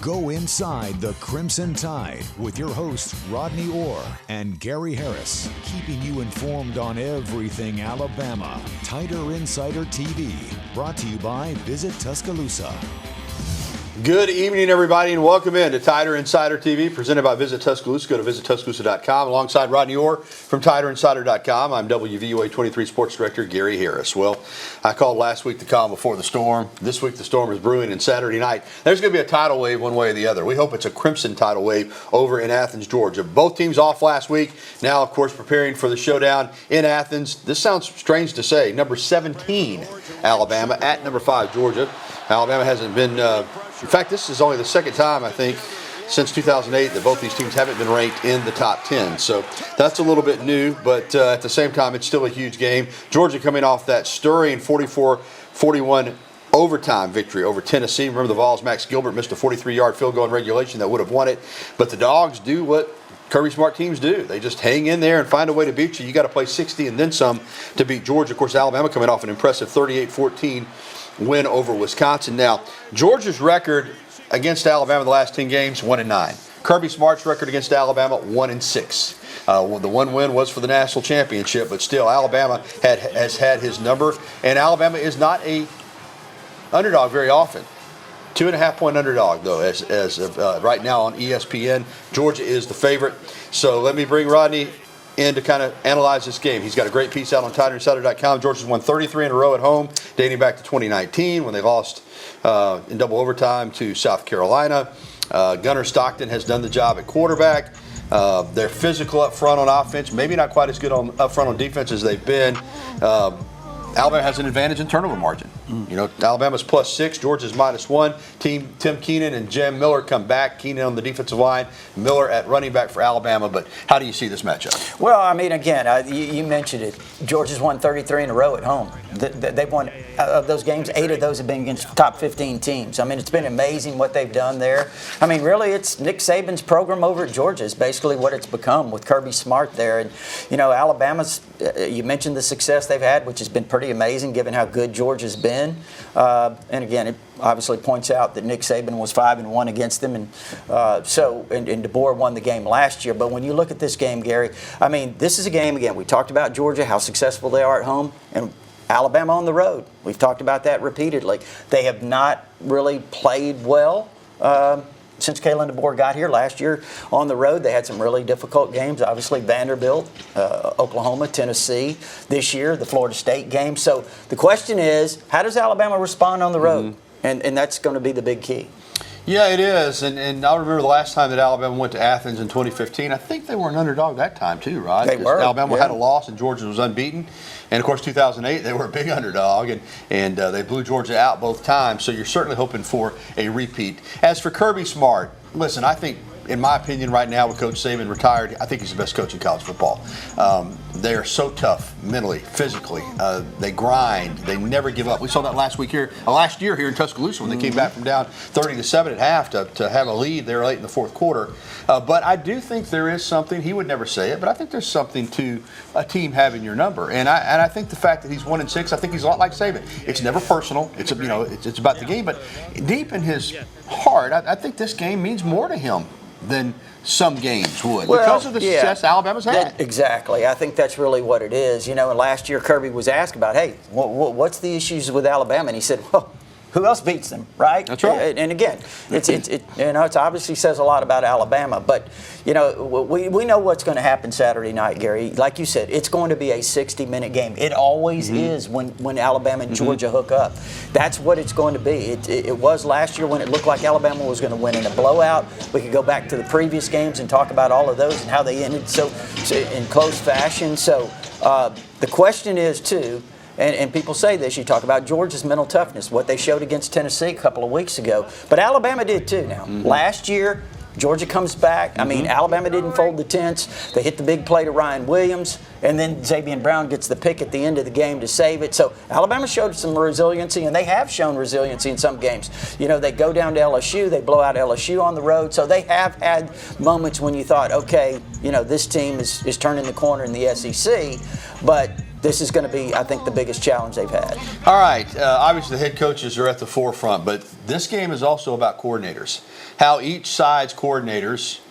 Go inside the Crimson Tide with your hosts Rodney Orr and Gary Harris, keeping you informed on everything Alabama. Tider Insider TV, brought to you by Visit Tuscaloosa. Good evening, everybody, and welcome in to Tider Insider TV, presented by Visit Tuscaloosa. Go to visittuscaloosa.com. Alongside Rodney Orr from TiderInsider.com, I'm WVUA 23 Sports Director Gary Harris. Well, I called last week the calm before the storm. This week the storm is brewing, and Saturday night there's going to be a tidal wave one way or the other. We hope it's a crimson tidal wave over in Athens, Georgia. Both teams off last week. Now, of course, preparing for the showdown in Athens. This sounds strange to say. Number 17, Alabama, at number 5, Georgia. Alabama hasn't been... in fact, this is only the second time, I think, since 2008 that both these teams haven't been ranked in the top 10. So that's a little bit new, but at the same time, it's still a huge game. Georgia coming off that stirring 44-41 overtime victory over Tennessee. Remember, the Vols' Max Gilbert missed a 43-yard field goal in regulation that would have won it. But the Dogs do what Kirby Smart teams do. They just hang in there and find a way to beat you. You got to play 60 and then some to beat Georgia. Of course, Alabama coming off an impressive 38-14 win over Wisconsin. Now, Georgia's record against Alabama the last 10 games, 1-9. Kirby Smart's record against Alabama, 1-6. The one win was for the national championship, but still, Alabama has had his number, and Alabama is not a underdog very often. 2.5-point underdog, though, as of right now on ESPN. Georgia is the favorite. So let me bring Rodney in to kind of analyze this game. He's got a great piece out on TiderInsider.com. Georgia's won 33 in a row at home, dating back to 2019 when they lost in double overtime to South Carolina. Gunnar Stockton has done the job at quarterback. They're physical up front on offense, maybe not quite as good up front on defense as they've been. Alabama has an advantage in turnover margin. You know, Alabama's +6, Georgia's -1. Tim Keenan and Jem Miller come back. Keenan on the defensive line, Miller at running back for Alabama. But how do you see this matchup? Well, I mean, again, you mentioned it. Georgia's won 33 in a row at home. They've won of those games, 8 of those have been against top 15 teams. I mean, it's been amazing what they've done there. I mean, really, it's Nick Saban's program over at Georgia is basically what it's become with Kirby Smart there. And, you know, Alabama's, you mentioned the success they've had, which has been pretty amazing given how good Georgia's been. And again, it obviously points out that Nick Saban was 5-1 against them, and DeBoer won the game last year. But when you look at this game, Gary, I mean, this is a game, again, we talked about Georgia, how successful they are at home, and Alabama on the road. We've talked about that repeatedly. They have not really played well since Kalen DeBoer got here last year on the road. They had some really difficult games, obviously Vanderbilt, Oklahoma, Tennessee. This year, the Florida State game. So the question is, how does Alabama respond on the road? And that's going to be the big key. Yeah, it is. And I remember the last time that Alabama went to Athens in 2015. I think they were an underdog that time too, right? They were. Alabama had a loss and Georgia was unbeaten. And, of course, 2008, they were a big underdog, and they blew Georgia out both times. So you're certainly hoping for a repeat. As for Kirby Smart, listen, I think, in my opinion, right now with Coach Saban retired, I think he's the best coach in college football. They are so tough mentally, physically. They grind. They never give up. We saw that last year here in Tuscaloosa when they came back from down 30-7 at half to have a lead there late in the fourth quarter. But I do think there is something. He would never say it, but I think there's something to a team having your number. And I think the fact that he's 1-6, I think he's a lot like Saban. It's never personal. It's about the game. But deep in his heart, I think this game means more to him than some games would, because of the success Alabama's had. Exactly. I think that's really what it is. You know, and last year Kirby was asked about, hey, what's the issues with Alabama? And he said, well, who else beats them, right? That's right. And again, it obviously says a lot about Alabama, but you know, we know what's going to happen Saturday night, Gary. Like you said, it's going to be a 60-minute game. It always is when Alabama and Georgia hook up. That's what it's going to be. It was last year when it looked like Alabama was going to win in a blowout. We could go back to the previous games and talk about all of those and how they ended so in close fashion. So the question is too. And people say this, you talk about Georgia's mental toughness, what they showed against Tennessee a couple of weeks ago. But Alabama did too now. Last year, Georgia comes back. I mean, Alabama didn't fold the tents. They hit the big play to Ryan Williams, and then Xavier Brown gets the pick at the end of the game to save it. So Alabama showed some resiliency, and they have shown resiliency in some games. You know, they go down to LSU, they blow out LSU on the road. So they have had moments when you thought, okay, you know, this team is turning the corner in the SEC. But this is going to be, I think, the biggest challenge they've had. All right. Obviously, the head coaches are at the forefront, but this game is also about coordinators. How each side's coordinators,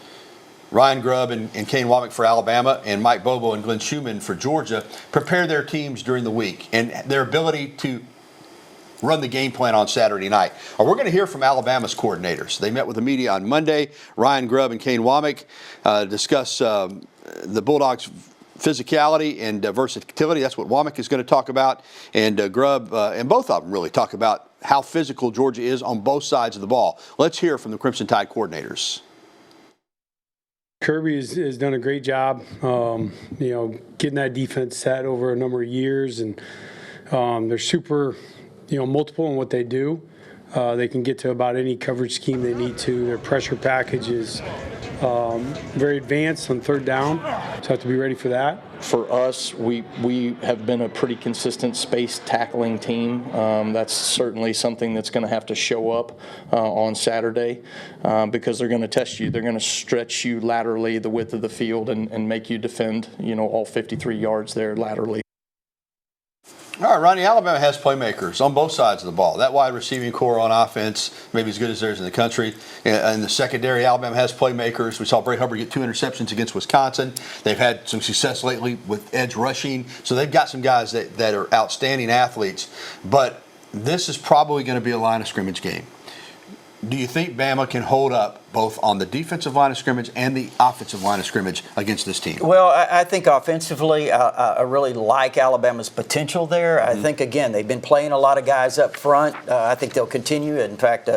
Ryan Grubb and Kane Wommack for Alabama, and Mike Bobo and Glenn Schumann for Georgia, prepare their teams during the week and their ability to run the game plan on Saturday night. We're going to hear from Alabama's coordinators. They met with the media on Monday. Ryan Grubb and Kane Wommack discuss the Bulldogs' physicality and versatility. That's what Wommack is going to talk about. And Grubb and both of them really talk about how physical Georgia is on both sides of the ball. Let's hear from the Crimson Tide coordinators. Kirby has done a great job, getting that defense set over a number of years, and they're super, multiple in what they do. They can get to about any coverage scheme they need to. Their pressure package is very advanced on third down, so have to be ready for that. For us, we have been a pretty consistent space tackling team. That's certainly something that's going to have to show up on Saturday because they're going to test you. They're going to stretch you laterally the width of the field and make you defend, all 53 yards there laterally. All right, Ronnie, Alabama has playmakers on both sides of the ball. That wide receiving core on offense, maybe as good as theirs in the country. In the secondary, Alabama has playmakers. We saw Bray Hubbard get 2 interceptions against Wisconsin. They've had some success lately with edge rushing. So they've got some guys that are outstanding athletes. But this is probably going to be a line of scrimmage game. Do you think Bama can hold up both on the defensive line of scrimmage and the offensive line of scrimmage against this team? Well, I think offensively, I really like Alabama's potential there. I think, again, they've been playing a lot of guys up front. I think they'll continue. In fact,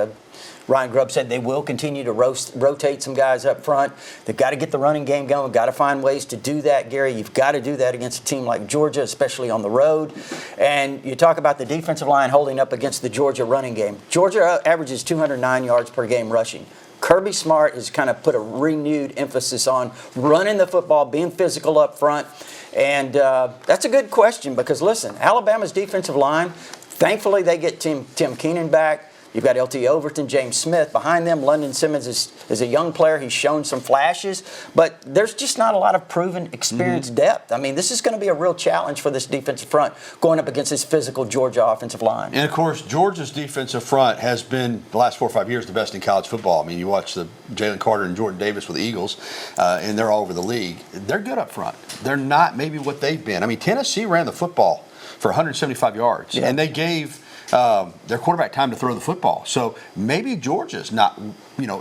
Ryan Grubb said they will continue to rotate some guys up front. They've got to get the running game going. Got to find ways to do that, Gary. You've got to do that against a team like Georgia, especially on the road. And you talk about the defensive line holding up against the Georgia running game. Georgia averages 209 yards per game rushing. Kirby Smart has kind of put a renewed emphasis on running the football, being physical up front. And that's a good question because, listen, Alabama's defensive line, thankfully they get Tim Keenan back. You've got LT Overton, James Smith behind them. London Simmons is a young player. He's shown some flashes, but there's just not a lot of proven experience depth. I mean, this is going to be a real challenge for this defensive front going up against this physical Georgia offensive line. And, of course, Georgia's defensive front has been, the last 4 or 5 years, the best in college football. I mean, you watch the Jalen Carter and Jordan Davis with the Eagles, and they're all over the league. They're good up front. They're not maybe what they've been. I mean, Tennessee ran the football for 175 yards, and they gave their quarterback time to throw the football. So maybe Georgia's not,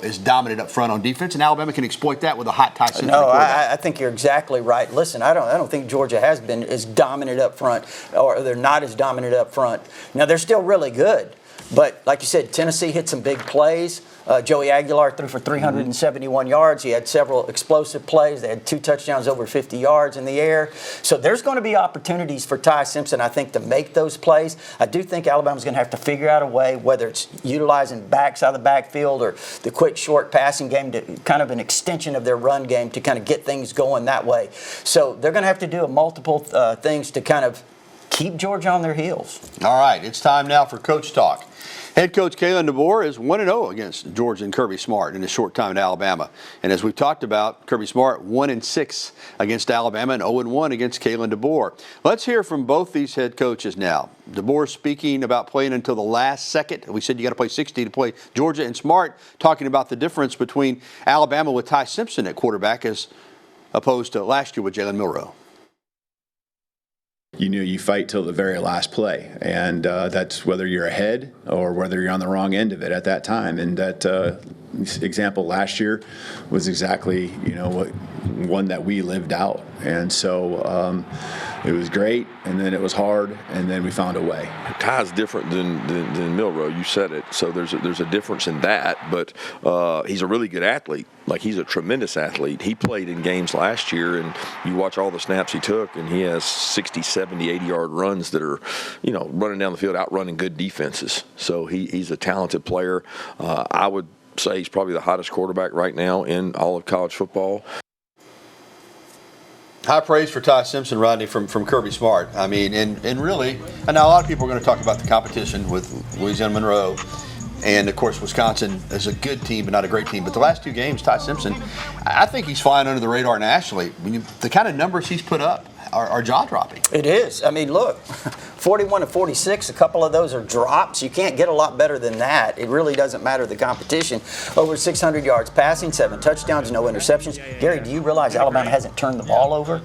as dominant up front on defense, and Alabama can exploit that with a hot Ty Simpson. No, I think you're exactly right. Listen, I don't think Georgia has been as dominant up front, or they're not as dominant up front. Now, they're still really good, but like you said, Tennessee hit some big plays. Joey Aguilar threw for 371 yards. He had several explosive plays. They had 2 touchdowns over 50 yards in the air. So there's going to be opportunities for Ty Simpson, I think, to make those plays. I do think Alabama's going to have to figure out a way, whether it's utilizing backs out of the backfield or the quick, short passing game, to kind of an extension of their run game to kind of get things going that way. So they're going to have to do multiple things to kind of keep Georgia on their heels. All right, it's time now for Coach Talk. Head coach Kalen DeBoer is 1-0 against Georgia and Kirby Smart in his short time at Alabama. And as we've talked about, Kirby Smart 1-6 against Alabama and 0-1 against Kalen DeBoer. Let's hear from both these head coaches now. DeBoer speaking about playing until the last second. We said you got to play 60 to play Georgia, and Smart talking about the difference between Alabama with Ty Simpson at quarterback as opposed to last year with Jalen Milroe. You fight till the very last play, and that's whether you're ahead or whether you're on the wrong end of it at that time. And that example last year was exactly one that we lived out. And so it was great, and then it was hard, and then we found a way. Ty's different than Milroe. You said it. So there's a difference in that, but he's a really good athlete. Like, he's a tremendous athlete. He played in games last year, and you watch all the snaps he took, and he has 60, 70, 80-yard runs that are, running down the field, outrunning good defenses. So he's a talented player. I would say he's probably the hottest quarterback right now in all of college football. High praise for Ty Simpson, Rodney, from Kirby Smart. I mean, and really, I know a lot of people are going to talk about the competition with Louisiana Monroe. And, of course, Wisconsin is a good team but not a great team. But the last 2 games, Ty Simpson, I think he's flying under the radar nationally. The kind of numbers he's put up, are jaw-dropping. It is. I mean, look, 41-46, a couple of those are drops. You can't get a lot better than that. It really doesn't matter the competition. Over 600 yards passing, 7 touchdowns, no interceptions. Gary, do you realize Alabama hasn't turned the ball over?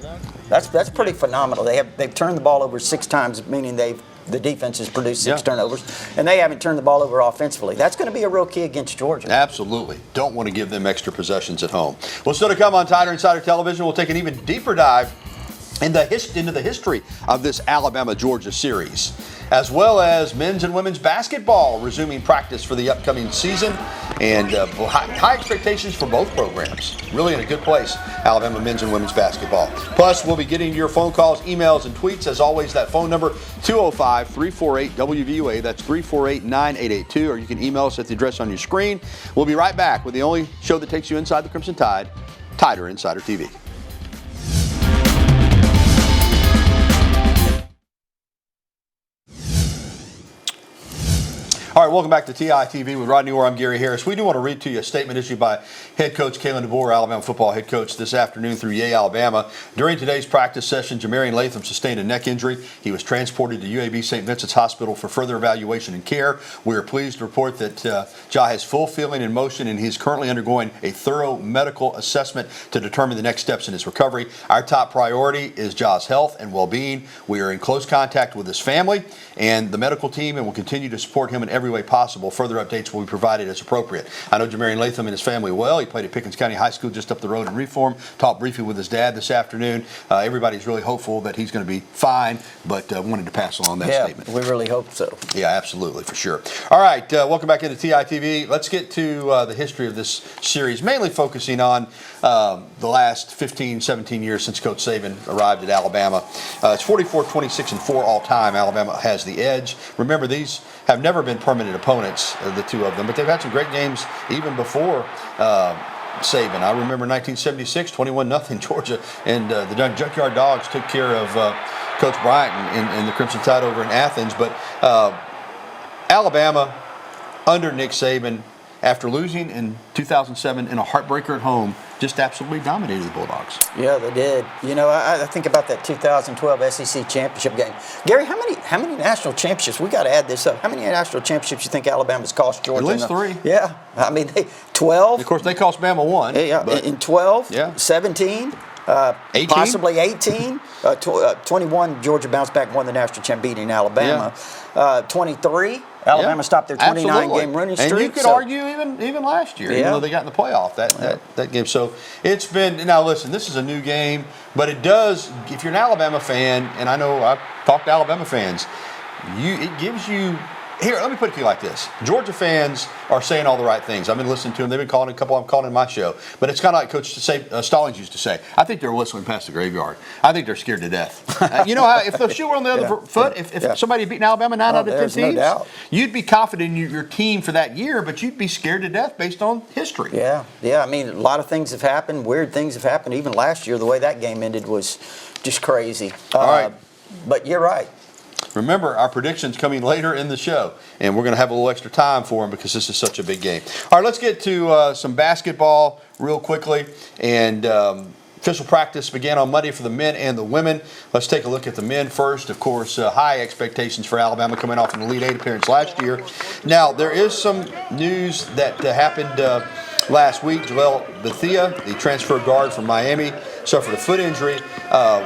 That's pretty phenomenal. They've turned the ball over 6 times, meaning the defense has produced 6 turnovers, and they haven't turned the ball over offensively. That's going to be a real key against Georgia. Absolutely. Don't want to give them extra possessions at home. Well, still to come on Tider Insider Television, we'll take an even deeper dive into the history of this Alabama-Georgia series, as well as men's and women's basketball resuming practice for the upcoming season, and high expectations for both programs. Really in a good place, Alabama men's and women's basketball. Plus, we'll be getting your phone calls, emails, and tweets. As always, that phone number, 205-348-WVUA. That's 348-9882, or you can email us at the address on your screen. We'll be right back with the only show that takes you inside the Crimson Tide, Tider Insider TV. All right, welcome back to TITV with Rodney Orr. I'm Gary Harris. We do want to read to you a statement issued by head coach Kalen DeBoer, Alabama football head coach, this afternoon through Yale, Alabama. During today's practice session, Jamarian Latham sustained a neck injury. He was transported to UAB St. Vincent's Hospital for further evaluation and care. We are pleased to report that Ja has full feeling and motion, and he's currently undergoing a thorough medical assessment to determine the next steps in his recovery. Our top priority is Ja's health and well-being. We are in close contact with his family and the medical team, and will continue to support him in every way possible. Further updates will be provided as appropriate. I know Jamarian Latham and his family well. He played at Pickens County High School just up the road in Reform. Talked briefly with his dad this afternoon. Everybody's really hopeful that he's going to be fine, but wanted to pass along that statement. We really hope so. Yeah, absolutely, for sure. All right, welcome back into TITV. Let's get to the history of this series, mainly focusing on the last 15, 17 years since Coach Saban arrived at Alabama. It's 44-26-4 all time. Alabama has the edge. Remember, these have never been permanent opponents, the two of them, but they've had some great games even before Saban. I remember 1976, 21-0 Georgia, and the Junkyard Dogs took care of Coach Bryant and the Crimson Tide over in Athens. But Alabama, under Nick Saban, after losing in 2007 in a heartbreaker at home, just absolutely dominated the Bulldogs. Yeah, they did. You know, I think about that 2012 SEC championship game. Gary, how many national championships? We got to add this up. How many national championships you think Alabama's cost Georgia? At least 3. Yeah, I mean 12. Of course, they cost Bama 1. Yeah, in 12. Yeah. 17. 18? Possibly 18. 21, Georgia bounced back, won the national championship, beating Alabama. 23, Alabama stopped their 29-game running streak. And you could argue even last year, even though they got in the playoff that game. So it's been, now listen, this is a new game, but it does, if you're an Alabama fan, and I know I've talked to Alabama fans, it gives you, here, let me put it to you like this. Georgia fans are saying all the right things. I've been listening to them. They've been calling a couple. I'm calling in my show. But it's kind of like Coach Stallings used to say. I think they're whistling past the graveyard. I think they're scared to death. You know how if the shoe were on the other foot, if somebody had beaten Alabama 9 out of 10 teams, you'd be confident in your team for that year, but you'd be scared to death based on history. Yeah. I mean, a lot of things have happened. Weird things have happened. Even last year, the way that game ended was just crazy. All right. But you're right. Remember, our predictions coming later in the show, and we're going to have a little extra time for them because this is such a big game. All right, let's get to some basketball real quickly. And official practice began on Monday for the men and the women. Let's take a look at the men first. Of course, high expectations for Alabama coming off an Elite 8 appearance last year. Now, there is some news that happened last week. Joel Bethea, the transfer guard from Miami, suffered a foot injury.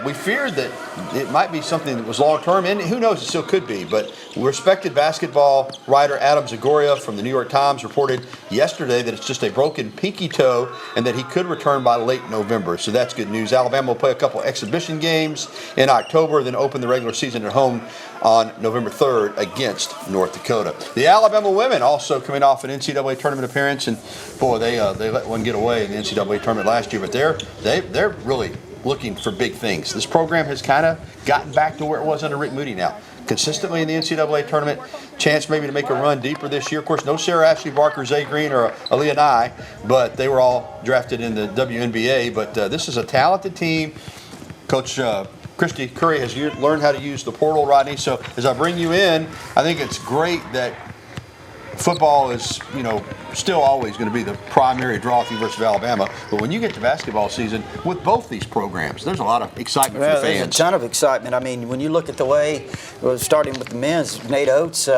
We feared that it might be something that was long-term, and who knows, it still could be. But respected basketball writer Adam Zagoria from the New York Times reported yesterday that it's just a broken pinky toe and that he could return by late November. So that's good news. Alabama will play a couple exhibition games in October, then open the regular season at home on November 3rd against North Dakota. The Alabama women also coming off an NCAA tournament appearance, and boy, they let one get away in the NCAA tournament last year, but they're really looking for big things. This program has kind of gotten back to where it was under Rick Moody now. Consistently in the NCAA tournament, chance maybe to make a run deeper this year. Of course, no Sarah Ashley Barker, Zay Green, or Aaliyah Nye, but they were all drafted in the WNBA. But this is a talented team. Coach Christy Curry has learned how to use the portal, Rodney. So as I bring you in, I think it's great that football is, still always going to be the primary draw at the University of Alabama. But when you get to basketball season with both these programs, there's a lot of excitement for the fans. There's a ton of excitement. I mean, when you look at the way, starting with the men's, Nate Oates,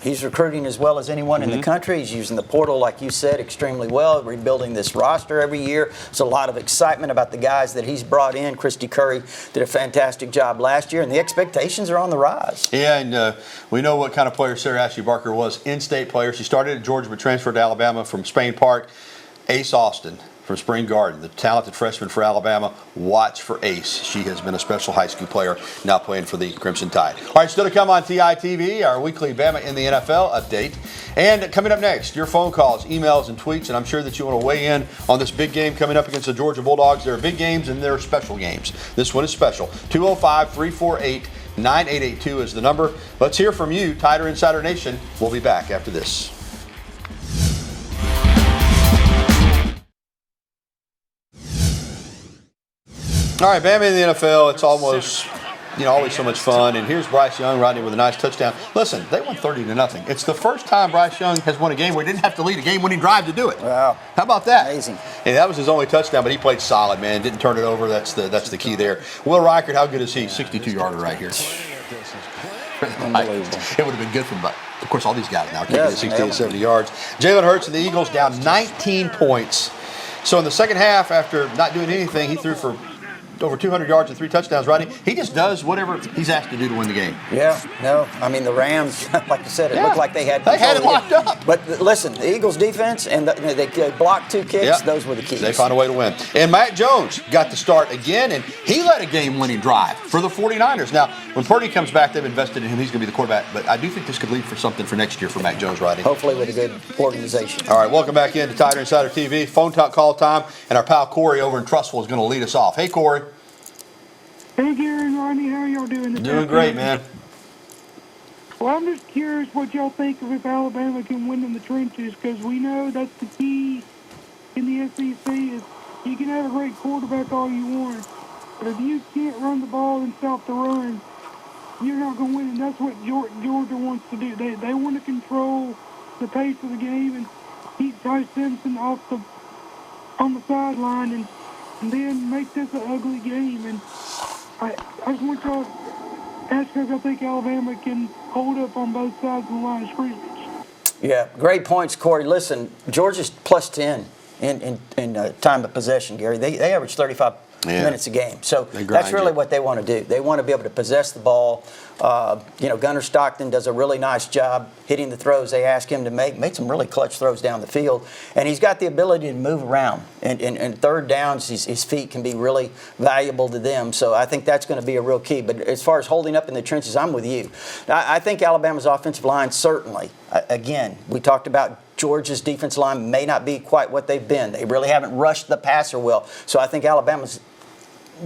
he's recruiting as well as anyone in the country. He's using the portal, like you said, extremely well, rebuilding this roster every year. There's a lot of excitement about the guys that he's brought in. Christy Curry did a fantastic job last year, and the expectations are on the rise. Yeah, and we know what kind of player Sarah Ashley Barker was, in-state player. She started at Georgia but transferred to Alabama from Spain Park. Ace Austin from Spring Garden, the talented freshman for Alabama. Watch for Ace. She has been a special high school player, now playing for the Crimson Tide. All right, still to come on TITV, our weekly Bama in the NFL update. And coming up next, your phone calls, emails, and tweets. And I'm sure that you want to weigh in on this big game coming up against the Georgia Bulldogs. There are big games and there are special games. This one is special. 205-348-9882 is the number. Let's hear from you, Tider Insider Nation. We'll be back after this. All right, Bama in the NFL, it's almost, always so much fun. And here's Bryce Young, Rodney, with a nice touchdown. Listen, they won 30-0. It's the first time Bryce Young has won a game where he didn't have to lead a game-winning drive to do it. Wow. How about that? Amazing. And that was his only touchdown, but he played solid, man. Didn't turn it over. That's the key there. Will Reichert, how good is he? 62-yarder right here. Unbelievable. It would have been good for him, but of course all these guys now kicking at 60 and 70 yards. Jalen Hurts and the Eagles down 19 points. So in the second half, after not doing anything, he threw for over 200 yards and 3 touchdowns, Rodney. He just does whatever he's asked to do to win the game. Yeah, no. I mean, the Rams, like you said, it looked like they had it locked up. But listen, the Eagles' defense, and they blocked 2 kicks. Those were the keys. They found a way to win. And Matt Jones got to start again, and he led a game-winning drive for the 49ers. Now, when Purdy comes back, they've invested in him. He's going to be the quarterback. But I do think this could lead for something for next year for Matt Jones, Rodney. Hopefully with a good organization. All right, welcome back into Tider Insider TV. Phone talk call time, and our pal Corey over in Trussville is going to lead us off. Hey, Corey. Hey, Gary and Rodney, how are y'all doing today? Doing great, man. Well, I'm just curious what y'all think of if Alabama can win in the trenches, because we know that's the key in the SEC is you can have a great quarterback all you want, but if you can't run the ball and stop the run, you're not going to win, and that's what Georgia wants to do. They want to control the pace of the game and keep Ty Simpson on the sideline and then make this an ugly game. And I just want y'all to ask because I think Alabama can hold up on both sides of the line of scrimmage. Yeah, great points, Corey. Listen, Georgia's plus 10 in time of possession, Gary. They average 35 minutes a game. So that's really what they want to do. They want to be able to possess the ball. Gunnar Stockton does a really nice job hitting the throws they ask him to make. Made some really clutch throws down the field. And he's got the ability to move around. And third downs, his feet can be really valuable to them. So I think that's going to be a real key. But as far as holding up in the trenches, I'm with you. I think Alabama's offensive line, certainly. Again, we talked about Georgia's defensive line may not be quite what they've been. They really haven't rushed the passer well. So I think Alabama's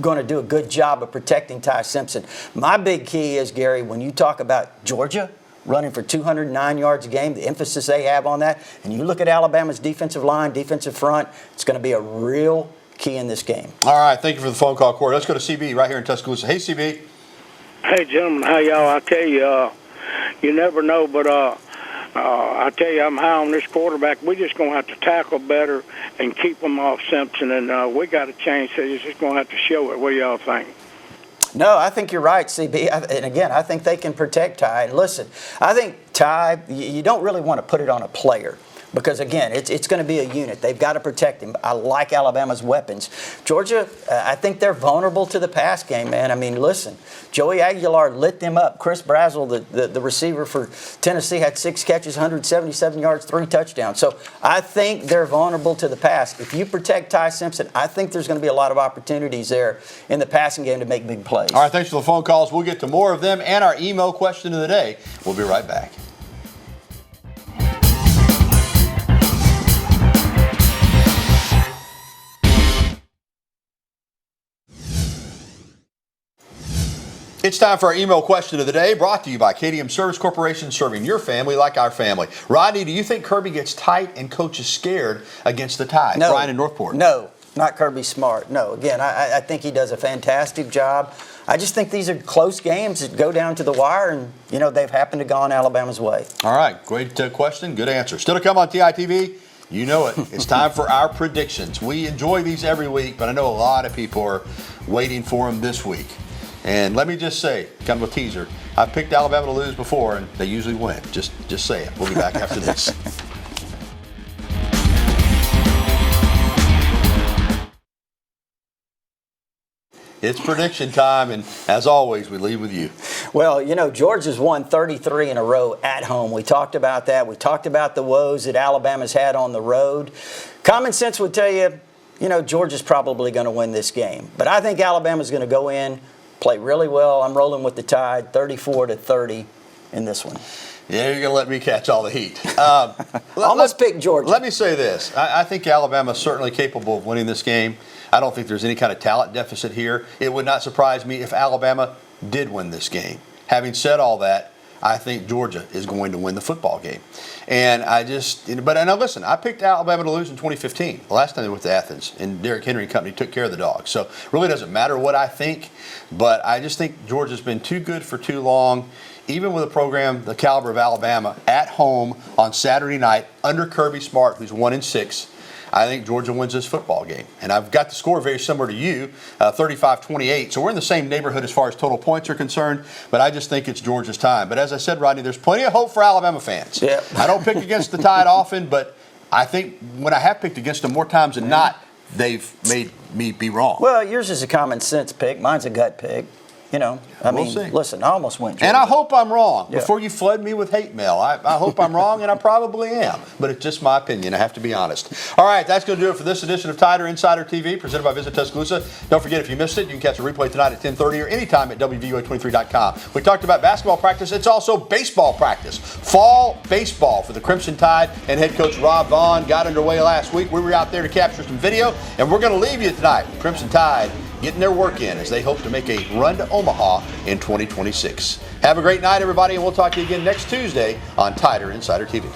going to do a good job of protecting Ty Simpson. My big key is, Gary, when you talk about Georgia running for 209 yards a game, the emphasis they have on that, and you look at Alabama's defensive line, defensive front, it's going to be a real key in this game. All right, thank you for the phone call, Corey. Let's go to CB right here in Tuscaloosa. Hey, CB. Hey, gentlemen, how y'all? I tell you, you never know, but I tell you, I'm high on this quarterback. We're just going to have to tackle better and keep them off Simpson, and we got to change. So you're just going to have to show it. What do y'all think? No, I think you're right, CB. And again, I think they can protect Ty. And listen, I think Ty, you don't really want to put it on a player. Because, again, it's going to be a unit. They've got to protect him. I like Alabama's weapons. Georgia, I think they're vulnerable to the pass game, man. I mean, listen, Joey Aguilar lit them up. Chris Brazzell, the receiver for Tennessee, had 6 catches, 177 yards, 3 touchdowns. So I think they're vulnerable to the pass. If you protect Ty Simpson, I think there's going to be a lot of opportunities there in the passing game to make big plays. All right, thanks for the phone calls. We'll get to more of them and our email question of the day. We'll be right back. It's time for our email question of the day, brought to you by KDM Service Corporation, serving your family like our family. Rodney, do you think Kirby gets tight and coaches scared against the Tide? No. Brian in Northport. No, not Kirby Smart. No, again, I think he does a fantastic job I just think these are close games that go down to the wire, and, they've happened to gone Alabama's way. All right, great question, good answer. Still to come on TITV, you know it. It's time for our predictions. We enjoy these every week, but I know a lot of people are waiting for them this week. And let me just say, kind of a teaser, I've picked Alabama to lose before, and they usually win. Just say it. We'll be back after this. It's prediction time, and as always, we leave with you. Well, Georgia's won 33 in a row at home. We talked about that. We talked about the woes that Alabama's had on the road. Common sense would tell you, Georgia's probably going to win this game. But I think Alabama's going to go in, play really well. I'm rolling with the Tide, 34-30 in this one. Yeah, you're going to let me catch all the heat. Almost picked Georgia. Let me say this. I think Alabama's certainly capable of winning this game. I don't think there's any kind of talent deficit here. It would not surprise me if Alabama did win this game. Having said all that, I think Georgia is going to win the football game. And now listen, I picked Alabama to lose in 2015, the last time they went to Athens, and Derrick Henry and company took care of the Dogs. So it really doesn't matter what I think, but I just think Georgia's been too good for too long. Even with a program the caliber of Alabama at home on Saturday night under Kirby Smart, who's 1-6, I think Georgia wins this football game. And I've got the score very similar to you, 35-28. So we're in the same neighborhood as far as total points are concerned, but I just think it's Georgia's time. But as I said, Rodney, there's plenty of hope for Alabama fans. Yeah. I don't pick against the Tide often, but I think when I have picked against them more times than not, they've made me be wrong. Well, yours is a common sense pick. Mine's a gut pick. We'll see. Listen, I almost went Georgia. And I hope I'm wrong. Yeah. Before you flood me with hate mail, I hope I'm wrong, and I probably am. But it's just my opinion. I have to be honest. All right, that's going to do it for this edition of Tider Insider TV, presented by Visit Tuscaloosa. Don't forget, if you missed it, you can catch a replay tonight at 10:30 or anytime at WVUA23.com. We talked about basketball practice. It's also baseball practice. Fall baseball for the Crimson Tide, and head coach Rob Vaughn got underway last week. We were out there to capture some video, and we're going to leave you tonight. Crimson Tide getting their work in as they hope to make a run to Omaha in 2026. Have a great night, everybody, and we'll talk to you again next Tuesday on Tider Insider TV.